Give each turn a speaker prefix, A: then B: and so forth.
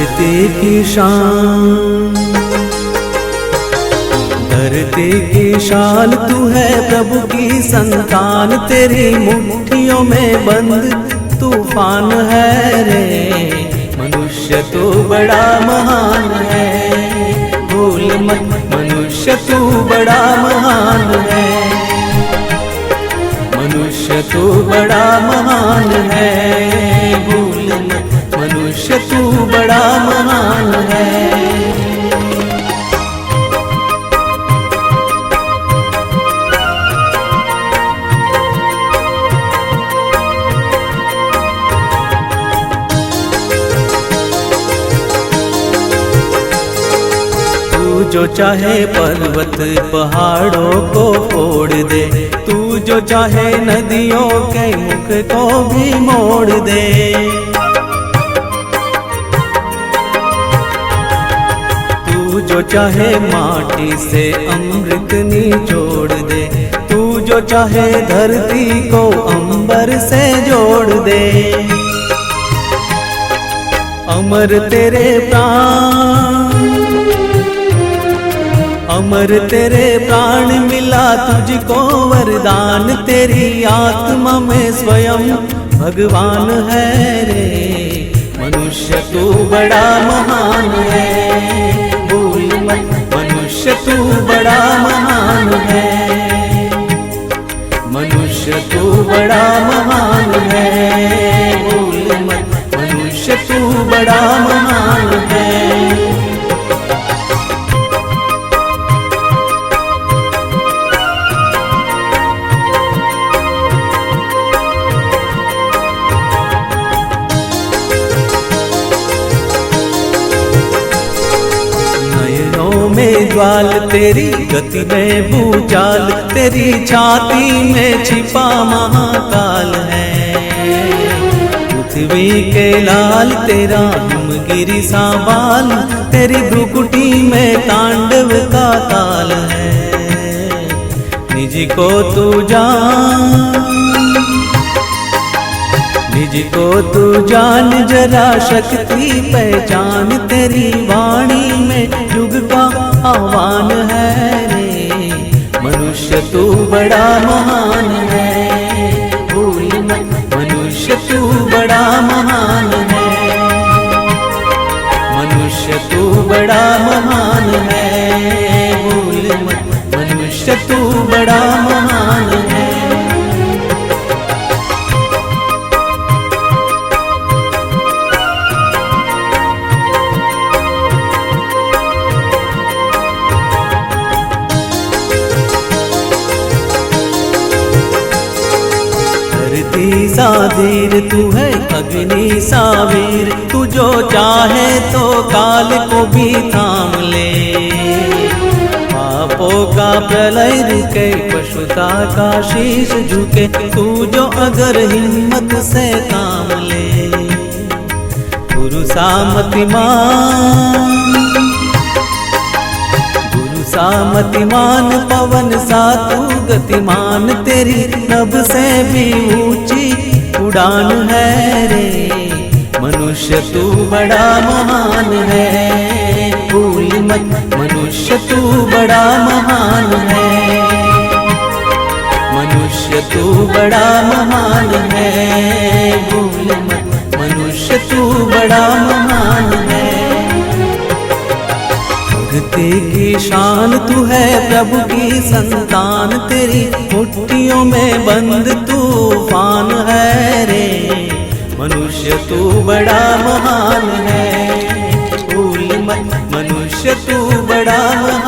A: धरती की शान, धरती की शान तू है प्रभु की संतान, तेरी मुट्ठियों में बंद तूफान है रे। मनुष्य तू बड़ा महान है, भूल मत मनुष्य तू बड़ा महान है, मनुष्य तू बड़ा महान है, भूल मत मनुष्य तू बड़ा महान है। जो चाहे पर्वत पहाड़ों को फोड़ दे, तू जो चाहे नदियों के मुख को भी मोड़ दे, तू जो चाहे माटी से अमृत निचोड़ दे, तू जो चाहे धरती को अंबर से जोड़ दे। अमर तेरे प्राण, अमर तेरे प्राण मिला तुझको वरदान, तेरी आत्मा में स्वयं भगवान है रे। मनुष्य तू बड़ा महान है, भूल मत मनुष्य तू बड़ा महान है, मनुष्य तू बड़ा महान है, भूल मत मनुष्य तू बड़ा महान है। में ज्वाल तेरी गति में भूचाल, तेरी छाती में छिपा महाकाल है। पृथ्वी के लाल तेरा हिमगिरी सा बाल, तेरी भ्रुकुटी में तांडव का ताल है। निज को तू जान, निज को तू जान जरा शक्ति पहचान, तेरी वाणी में युग का आह्वान है रे। मनुष्य तू बड़ा महान है, भूल मत मनुष्य तू बड़ा महान है, मनुष्य तू बड़ा महान है, भूल मत मनुष्य तू बड़ा महान है। सा धीर तू है अग्नि सा वीर, तू जो चाहे तो काल को भी थाम ले। पापों का प्रलय रुके, पशुता का शीश झुके, तू जो अगर हिम्मत से काम ले। गुरु सामतिमान, सामतिमान पवन सा तू गतिमान, तेरी नभ से भी ऊंची उड़ान है रे। मनुष्य तू बड़ा महान है, भूल मत मनुष्य तू बड़ा महान है, मनुष्य तू बड़ा महान है, भूल मत मनुष्य तू बड़ा महान है। धरती की शान तू है प्रभु की संतान, तेरी मुट्ठियों में बंद तूफान है रे। मनुष्य तू बड़ा महान है, भूल मत मनुष्य तू बड़ा महान